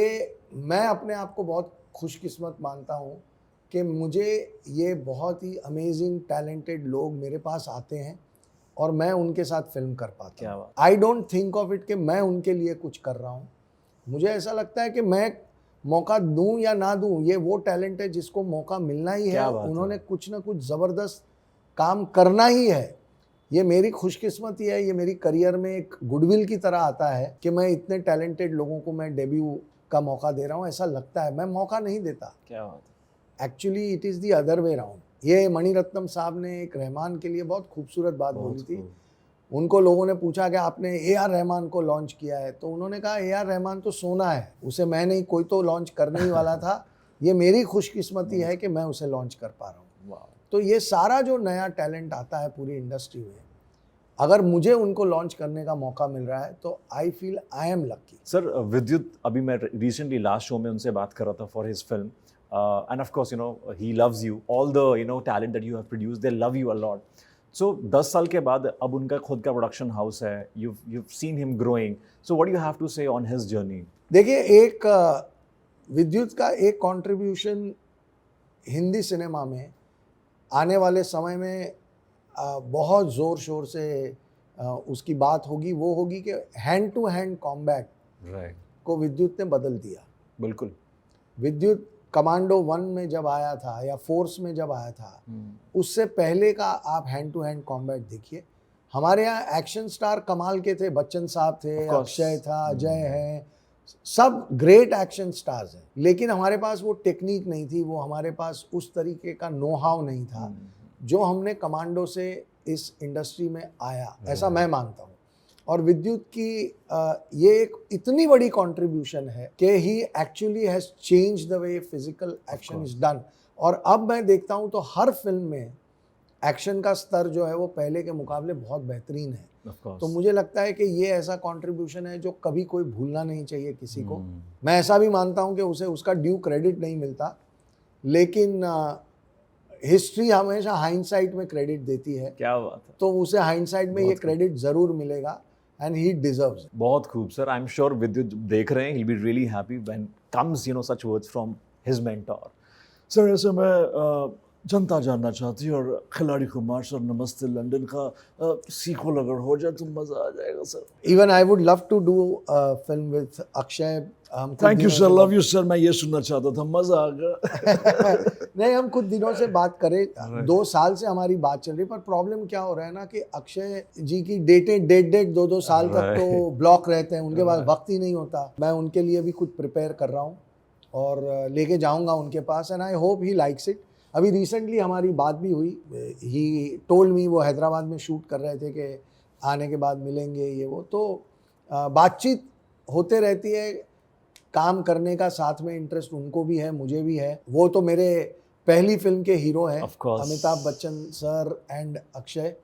मैं अपने आप को बहुत खुशकिस्मत मानता हूँ कि मुझे ये बहुत ही अमेजिंग टैलेंटेड लोग मेरे पास आते हैं और मैं उनके साथ फिल्म कर पाता क्या हूँ। बात। I don't think of it कि मैं उनके लिए कुछ कर रहा हूँ। मुझे ऐसा लगता है कि मैं मौका दूं या ना दूं, ये वो टैलेंट है जिसको मौका मिलना ही है। क्या बात है। उन्होंने कुछ ना कुछ ज़बरदस्त काम करना ही है। ये मेरी खुशकिस्मती है, ये मेरी करियर में एक गुडविल की तरह आता है कि मैं इतने टैलेंटेड लोगों को मैं डेब्यू का मौका दे रहा हूँ। ऐसा लगता है, मैं मौका नहीं देता। क्या बात है। Actually it is the other way round. ये मणिरत्नम साहब ने एक रहमान के लिए बहुत खूबसूरत बात बोली थी। उनको लोगों ने पूछा कि आपने ए.आर. रहमान को लॉन्च किया है, तो उन्होंने कहा ए.आर. रहमान तो सोना है, उसे मैं नहीं, कोई तो लॉन्च करने ही वाला था। ये मेरी खुशकिस्मती है कि मैं उसे लॉन्च कर पा रहा हूँ। तो ये सारा जो नया टैलेंट आता है पूरी इंडस्ट्री में, अगर मुझे उनको लॉन्च करने का मौका मिल रहा है तो I feel I am lucky. Sir विद्युत, अभी मैं रिसेंटली लास्ट शो में उनसे बात कर रहा था for his film, and of course you know he loves you, all the you know talent that you have produced, they love you a lot. So 10 साल के बाद अब उनका खुद का प्रोडक्शन हाउस है, you've seen him growing, so what do you have to say on his journey? देखिए, एक विद्युत का एक कंट्रीब्यूशन हिंदी सिनेमा में आने वाले समय में बहुत ज़ोर शोर से उसकी बात होगी, वो होगी कि hand to hand combat right, को विद्युत ने बदल दिया। बिल्कुल। विद्युत कमांडो 1 में जब आया था या फोर्स में जब आया था, उससे पहले का आप हैंड टू हैंड कॉम्बैट देखिए। हमारे यहाँ एक्शन स्टार कमाल के थे, बच्चन साहब थे, अक्षय था, अजय है, सब ग्रेट एक्शन स्टार्स हैं, लेकिन हमारे पास वो टेक्निक नहीं थी, वो हमारे पास उस तरीके का नो हाउ नहीं था जो हमने कमांडो से इस इंडस्ट्री में आया, ऐसा मैं मानता हूँ। और विद्युत की ये एक इतनी बड़ी कंट्रीब्यूशन है कि he actually has change the way physical action is done. और अब मैं देखता हूँ तो हर फिल्म में एक्शन का स्तर जो है वो पहले के मुकाबले बहुत बेहतरीन है। तो मुझे लगता है कि ये ऐसा कंट्रीब्यूशन है जो कभी कोई भूलना नहीं चाहिए किसी को। मैं ऐसा भी मानता हूँ कि उसे उसका ड्यू क्रेडिट नहीं मिलता, लेकिन हिस्ट्री हमेशा हाइंडसाइट में क्रेडिट देती है। क्या बात है। तो उसे हाइंडसाइट में ये क्रेडिट ज़रूर मिलेगा and he deserves it. बहुत खूब सर, आई एम श्योर विद्युत देख रहे हैं, he'll be really happy when comes you know such words from his mentor. Sir ऐसे मैं जनता जानना चाहती है, और खिलाड़ी कुमार सर नमस्ते लंदन का सीक्वल अगर हो जाए तो मज़ा आ जाएगा sir. Even I would love to do a film with Akshay. Thank you sir, love you sir, मैं ये सुनना चाहता था, मज़ा आ गया। नहीं, हम कुछ दिनों से बात करें, 2 साल से हमारी बात चल रही, पर प्रॉब्लम क्या हो रहा है ना कि अक्षय जी की डेटें डेढ़ 2 साल तक तो ब्लॉक रहते हैं, उनके पास वक्त ही नहीं होता। मैं उनके लिए भी कुछ प्रिपेयर कर रहा हूँ और लेके जाऊँगा उनके पास, and I hope he likes it. अभी रिसेंटली हमारी बात भी हुई, ही टोल्ड मी, वो हैदराबाद में शूट कर रहे थे कि आने के बाद मिलेंगे ये वो, तो बातचीत होते रहती है। काम करने का साथ में इंटरेस्ट उनको भी है, मुझे भी है। वो तो मेरे पहली फिल्म के हीरो हैं, अमिताभ बच्चन सर एंड अक्षय।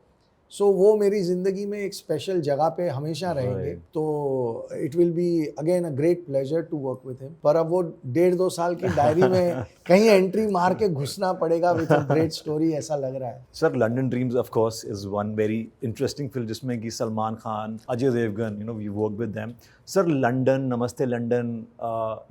सो वो मेरी ज़िंदगी में एक स्पेशल जगह पे हमेशा रहेंगे। तो it will be again a great pleasure to work with him. पर अब वो 1.5-2 साल की डायरी में कहीं एंट्री मार के घुसना पड़ेगा विद अ ग्रेट स्टोरी, ऐसा लग रहा है। Sir London Dreams of course is one very interesting film जिसमें कि Salman Khan, Ajay Devgn, you know we work with them. Sir London, Namaste London,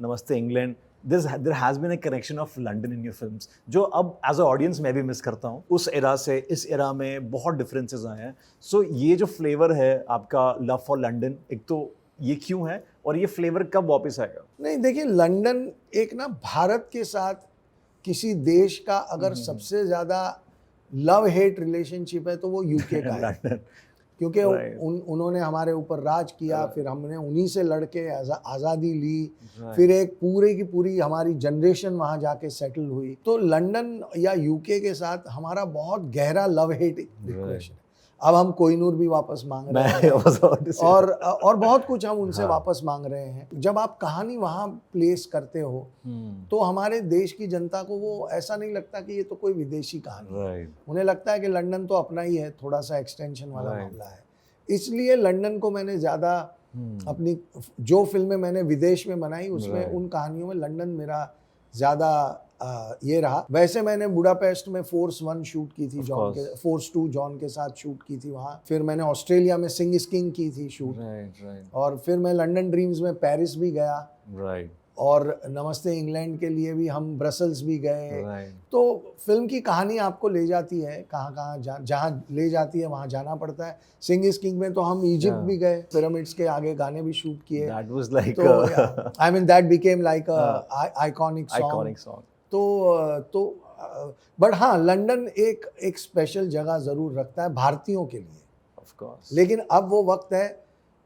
Namaste England, there has been a connection of London in your films, जो अब as a audience मैं भी miss करता हूँ। उस era से इस एरा में बहुत डिफरेंसेस आए हैं। सो ये जो फ्लेवर है आपका लव फॉर लंदन, एक तो ये क्यों है और ये फ्लेवर कब वापस आएगा? नहीं, देखिए, लंदन एक ना भारत के साथ किसी देश का अगर सबसे ज़्यादा लव हेट रिलेशनशिप है तो वो यूके का है, क्योंकि उन्होंने हमारे ऊपर राज किया, फिर हमने उन्हीं से लड़के आज़ादी ली, फिर एक पूरे की पूरी हमारी जनरेशन वहाँ जाके सेटल हुई। तो लंदन या यूके के साथ हमारा बहुत गहरा लव हेट रिलेशन है। अब हम कोहिनूर भी वापस मांग रहे हैं और बहुत कुछ हम उनसे वापस मांग रहे हैं। जब आप कहानी वहाँ प्लेस करते हो तो हमारे देश की जनता को वो ऐसा नहीं लगता कि ये तो कोई विदेशी कहानी है। उन्हें लगता है कि लंदन तो अपना ही है, थोड़ा सा एक्सटेंशन वाला मामला है। इसलिए लंदन को मैंने ज़्यादा अपनी जो फिल्में मैंने विदेश में बनाई उसमें उन कहानियों में लंदन मेरा ज़्यादा ये रहा। वैसे मैंने बुडापेस्ट में फोर्स 1 शूट की थी, जॉन के, फोर्स 2 जॉन के साथ शूट की थी वहाँ। फिर मैंने ऑस्ट्रेलिया में सिंग इज किंग की थी शूट, और फिर मैं लंदन ड्रीम्स में पेरिस भी गया, और नमस्ते इंग्लैंड के लिए भी हम ब्रसल्स भी गए। राइट। तो फिल्म की कहानी आपको ले जाती है कहाँ कहाँ, जहाँ ले जाती है वहाँ जाना पड़ता है। सिंग इज किंग में तो हम इजिप्ट Yeah. भी गए, पिरामिड्स के आगे गाने भी शूट किए। दैट वाज लाइक तो I mean that became like iconic song. Iconic song. तो बट हाँ, लंदन एक स्पेशल जगह ज़रूर रखता है भारतीयों के लिए। Of course. लेकिन अब वो वक्त है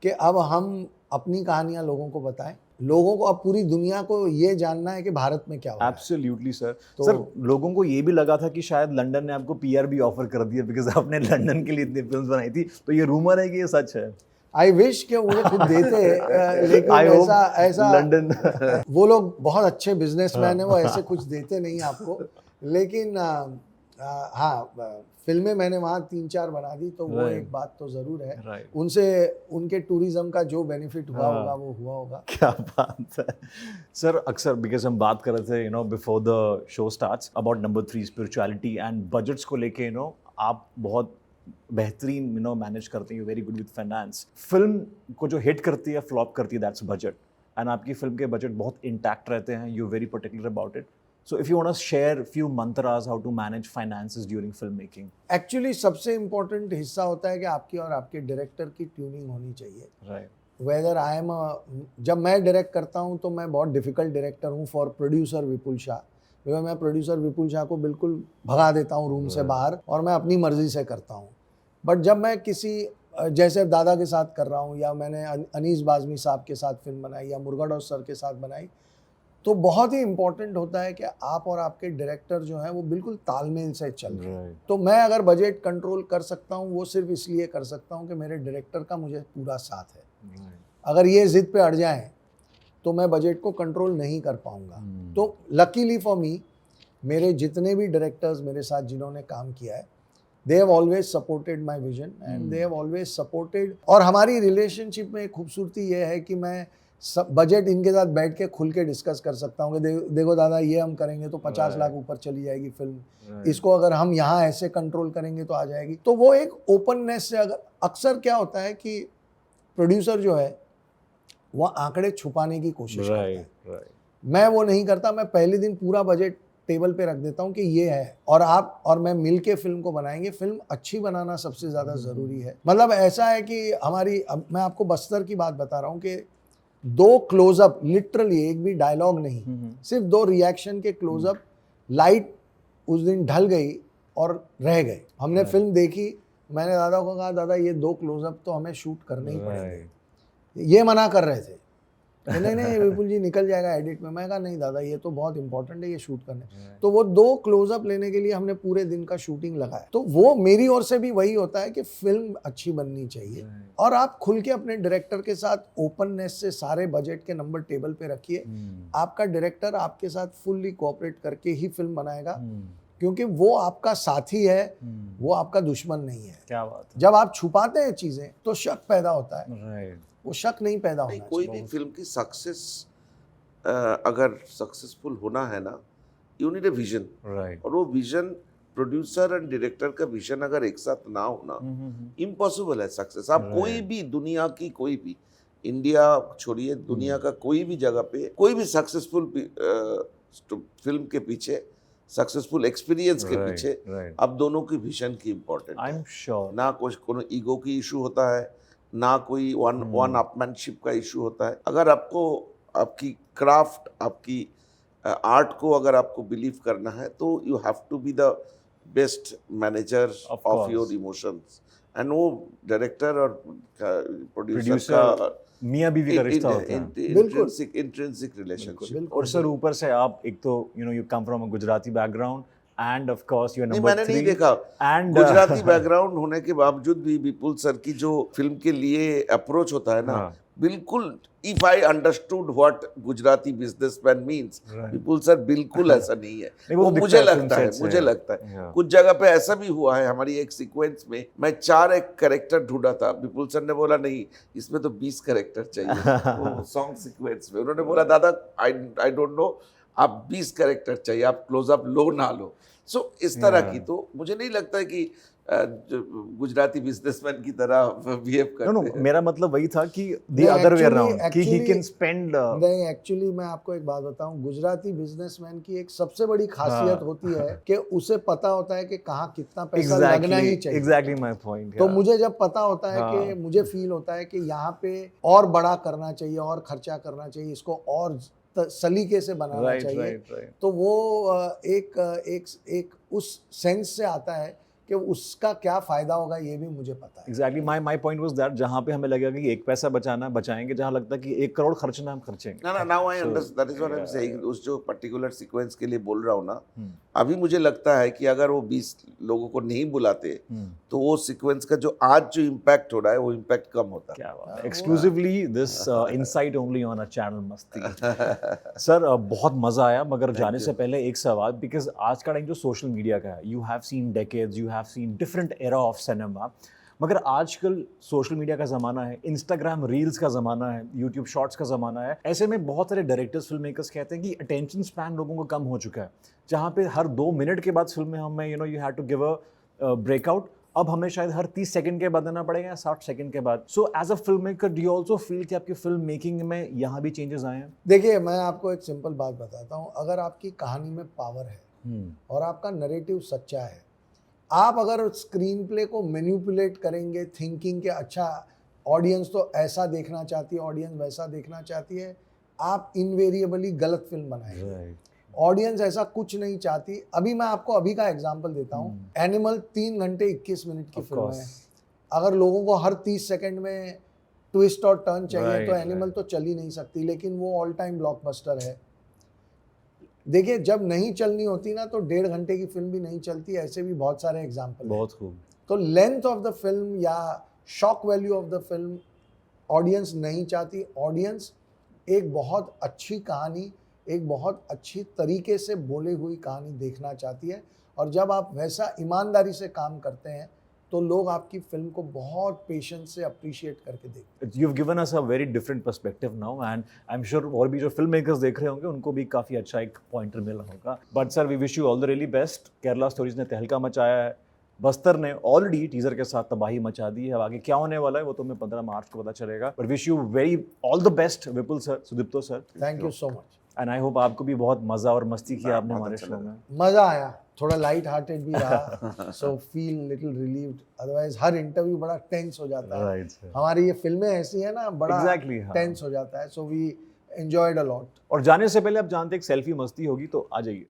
कि अब हम अपनी कहानियां लोगों को बताएं। लोगों को अब पूरी दुनिया को ये जानना है कि भारत में क्या हो रहा है। Absolutely sir. तो- सर, लोगों को ये भी लगा था कि शायद लंदन ने आपको पीआर भी ऑफर कर दिया बिकॉज आपने लंदन के लिए इतनी फिल्म्स बनाई थी, तो ये रूमर है कि ये सच है? आई विश कि वो खुद देते लेकिन I hope ऐसा लंदन वो लोग बहुत अच्छे बिजनेसमैन है, वो ऐसे कुछ देते नहीं आपको। लेकिन हाँ, फिल्में मैंने वहाँ 3-4 बना दी, तो वो Right. एक बात तो ज़रूर है। राइट। उनसे उनके टूरिज्म का जो बेनिफिट हुआ हाँ। होगा वो हुआ होगा। क्या बात है सर। अक्सर बिकॉज हम बात कर रहे थे before the show starts about number 3 spirituality and budgets को लेके आप बहुत बेहतरीन मैनेज करते हैं, you very good with finance. Film को जो हिट करती है फ्लॉप करती है, दैट्स बजट। एंड आपकी फिल्म के बजट बहुत इंटैक्ट रहते हैं, you very particular about it. So if you want to share few mantras how to manage finances during filmmaking. Actually सबसे इम्पोर्टेंट हिस्सा होता है कि आपकी और आपके डायरेक्टर की ट्यूनिंग होनी चाहिए। Right. वेदर आई एम जब मैं डायरेक्ट करता हूँ तो मैं बहुत डिफ़िकल्ट डायरेक्टर हूँ for producer Vipul Shah, because मैं प्रोड्यूसर विपुल शाह को बिल्कुल भगा देता हूँ रूम से बाहर और मैं अपनी मर्जी से करता हूँ। बट जब मैं किसी जैसे दादा के साथ कर रहा हूँ, या मैंने अनीस बाज़मी साहब के साथ फिल्म बनाई, या मुर्गाडॉस सर के साथ बनाई, तो बहुत ही इम्पोर्टेंट होता है कि आप और आपके डायरेक्टर जो हैं वो बिल्कुल तालमेल से चल रहे हैं। तो मैं अगर बजट कंट्रोल कर सकता हूँ वो सिर्फ इसलिए कर सकता हूँ कि मेरे डायरेक्टर का मुझे पूरा साथ है। अगर ये ज़िद पे अड़ जाएं तो मैं बजट को कंट्रोल नहीं कर पाऊँगा। तो लकीली फॉर मी, मेरे जितने भी डायरेक्टर्स मेरे साथ जिन्होंने काम किया है, they have always supported my vision and they have always supported. और हमारी रिलेशनशिप में खूबसूरती ये है कि मैं बजट इनके साथ बैठ के खुल के डिस्कस कर सकता हूँ कि देखो दादा, ये हम करेंगे तो 50 लाख ऊपर चली जाएगी फिल्म, इसको अगर हम यहाँ ऐसे कंट्रोल करेंगे तो आ जाएगी। तो वो एक ओपननेस से, अगर अक्सर क्या होता है कि प्रोड्यूसर जो है वह आंकड़े छुपाने की कोशिश करता है। मैं वो नहीं करता, मैं पहले दिन पूरा बजट टेबल पे रख देता हूँ कि ये है, और आप और मैं मिल के फिल्म को बनाएंगे। फिल्म अच्छी बनाना सबसे ज़्यादा ज़रूरी है। मतलब ऐसा है कि अब मैं आपको बस्तर की बात बता रहा हूँ कि 2 क्लोजअप, लिटरली एक भी डायलॉग नहीं, सिर्फ 2 रिएक्शन के क्लोजअप, लाइट उस दिन ढल गई और रह गए। हमने फिल्म देखी, मैंने दादा को कहा, दादा ये 2 क्लोजअप तो हमें शूट करने ही पड़ेंगे। ये मना कर रहे थे, नहीं विपुल जी निकल जाएगा एडिट में। मैं कहा नहीं दादा, ये तो बहुत इंपॉर्टेंट है, ये शूट करने। तो वो 2 क्लोजअप लेने के लिए हमने पूरे दिन का शूटिंग लगाया। तो वो मेरी ओर से भी वही होता है कि फिल्म अच्छी बननी चाहिए, और आप खुल के अपने डायरेक्टर के साथ ओपननेस से सारे बजट के नंबर टेबल पे रखिए। आपका डायरेक्टर आपके साथ फुल्ली कोऑपरेट करके ही फिल्म बनाएगा, क्योंकि वो आपका साथी है, वो आपका दुश्मन नहीं है। क्या बात है। जब आप छुपाते हैं चीजें तो शक पैदा होता है, वो शक नहीं पैदा होना कोई भी फिल्म की सक्सेस अगर सक्सेसफुल होना है ना, you need a vision. Right. और वो विजन प्रोड्यूसर एंड डायरेक्टर का विजन अगर एक साथ ना होना, इम्पॉसिबल है सक्सेस। आप कोई भी दुनिया की, कोई भी, इंडिया छोड़िए, दुनिया का कोई भी जगह पे कोई भी सक्सेसफुल फिल्म के पीछे, सक्सेसफुल एक्सपीरियंस के पीछे अब दोनों की विजन की इम्पोर्टेंट आई एम श्योर। ना कुछ कोनो ईगो की इशू होता है, ना कोई वन अपमैनशिप का इशू होता है। अगर आपको आपकी क्राफ्ट, आपकी आर्ट को अगर आपको बिलीव करना है, तो you have to be the best manager of your emotions. And वो डायरेक्टर और प्रोड्यूसर का मियां बीवी का रिश्ता होता है, इंट्रिंसिक रिलेशनशिप। और सर ऊपर से आप एक तो you come from a Gujarati background, and of course you are number 3। मैंने नहीं देखा, एंड गुजराती बैकग्राउंड होने के बावजूद भी विपुल सर की जो फिल्म के लिए अप्रोच होता है ना, बिल्कुल, if I understood what Gujarati businessman means, Vipul sir बिल्कुल ऐसा नहीं है। वो मुझे लगता है कुछ जगह पे ऐसा भी हुआ है। हमारी एक सीक्वेंस में मैं 4 एक कैरेक्टर ढूंढा था, विपुल सर ने बोला नहीं, इसमें तो 20 कैरेक्टर चाहिए। वो सॉन्ग सीक्वेंस में उन्होंने बोला, दादा आई डोंट नो, आप 20 कैरेक्टर चाहिए, आप क्लोजअप लो ना लो। सो इस तरह की, तो मुझे नहीं लगता है कि गुजराती बिजनेसमैन की तरह बिहेव करते नो हैं। मेरा मतलब वही था कि द नहीं, अदर वे actually- अराउंड कि ही actually- कैन स्पेंड नहीं, एक्चुअली मैं आपको एक बात बताऊं, गुजराती बिजनेसमैन की एक सबसे बड़ी खासियत हाँ। होती है कि उसे पता होता है कि कहाँ कितना पैसा लगना ही चाहिए। Exactly my point. तो मुझे जब पता होता है हाँ। कि मुझे फील होता है कि यहाँ पे और बड़ा करना चाहिए, और खर्चा करना चाहिए, इसको और सलीके से बनाना राइट चाहिए, राइट तो वो एक उस सेंस से आता है कि उसका क्या फायदा होगा ये भी मुझे पता है। Exactly my point was that जहाँ पे हमें लगेगा कि एक पैसा बचाना बचाएंगे, जहाँ लगता है कि 1 करोड़ खर्चना हम खर्चेंगे। ना now I So, understand, that is what I am saying. उस जो पर्टिकुलर सीक्वेंस के लिए बोल रहा हूँ ना, हम्म, अभी मुझे लगता है कि अगर वो 20 लोगों को नहीं बुलाते हम्म, तो वो सीक्वेंस का जो आज जो इम्पैक्ट हो रहा है वो इम्पैक्ट कम होता। क्या बात है। वो- exclusively this insight only on a channel मस्ती। सर बहुत मजा आया, मगर जाने you. से पहले एक सवाल, बिकॉज आज का टाइम जो सोशल मीडिया का है, you have seen decades, you have seen different era of cinema, मगर आजकल सोशल मीडिया का ज़माना है, इंस्टाग्राम रील्स का ज़माना है, यूट्यूब शॉर्ट्स का ज़माना है। ऐसे में बहुत सारे डायरेक्टर्स, फिल्म मेकर्स कहते हैं कि अटेंशन स्पैन लोगों को कम हो चुका है, जहाँ पे हर 2 मिनट के बाद फिल्म में हमें you have to give a breakout, अब हमें शायद हर 30 सेकंड के बाद देना पड़ेगा या 60 सेकंड के बाद। So as a filmmaker do you also feel कि आपकी फिल्म मेकिंग में यहाँ भी चेंजेस आए हैं? देखिए, मैं आपको एक सिंपल बात बताता हूँ, अगर आपकी कहानी में पावर है और आपका नरेटिव सच्चा है, आप अगर स्क्रीन प्ले को मैनिपुलेट करेंगे थिंकिंग के अच्छा ऑडियंस तो ऐसा देखना चाहती है, ऑडियंस वैसा देखना चाहती है, आप इनवेरिएबली गलत फिल्म बनाएंगे। ऑडियंस ऐसा कुछ नहीं चाहती। अभी मैं आपको अभी का एग्जांपल देता हूँ, एनिमल 3 घंटे 21 मिनट की Of फिल्म course. है। अगर लोगों को हर 30 सेकंड में ट्विस्ट और टर्न चाहिए तो Right, एनिमल right. तो चल ही नहीं सकती, लेकिन वो ऑल टाइम ब्लॉकबस्टर है। देखिए, जब नहीं चलनी होती ना तो 1.5 घंटे की फिल्म भी नहीं चलती, ऐसे भी बहुत सारे एग्जाम्पल हैं। बहुत खूब। तो लेंथ ऑफ द फिल्म या shock value of the film audience नहीं चाहती। ऑडियंस एक बहुत अच्छी कहानी, एक बहुत अच्छी तरीके से बोली हुई कहानी देखना चाहती है, और जब आप वैसा ईमानदारी से काम करते हैं तो लोग आपकी फिल्म को बहुत पेशेंस से अप्रिशिएट करके देखते हैं। You've given us a very different perspective now, and I'm sure और भी जो फिल्म मेकर्स देख रहे होंगे उनको भी काफ़ी अच्छा एक पॉइंटर मिला होगा। But sir, we wish you all the really best. Kerala stories ने तहलका मचाया है, बस्तर ने ऑलरेडी टीजर के साथ तबाही मचा दी है। अब आगे क्या होने वाला है वो तो हमें 15 मार्च को पता चलेगा। But wish you very all the best Vipul sir, Sudipto sir, thank you so much. And I hope आपको भी बहुत मज़ा और मस्ती किया आपने बहुत हमारे अच्छा शो लगा। में। मज़ा आया, थोड़ा लाइट हार्टेड भी रहा, so feel little relieved. Otherwise हर इंटरव्यू बड़ा टेंस हो जाता है। राइट सर, हमारी ये फिल्में ऐसी है ना, बड़ा एग्जैक्टली। हाँ, टेंस हो जाता है, so we enjoyed a lot. और जाने से पहले आप जानते हैं एक सेल्फी मस्ती होगी, तो आ जाइए।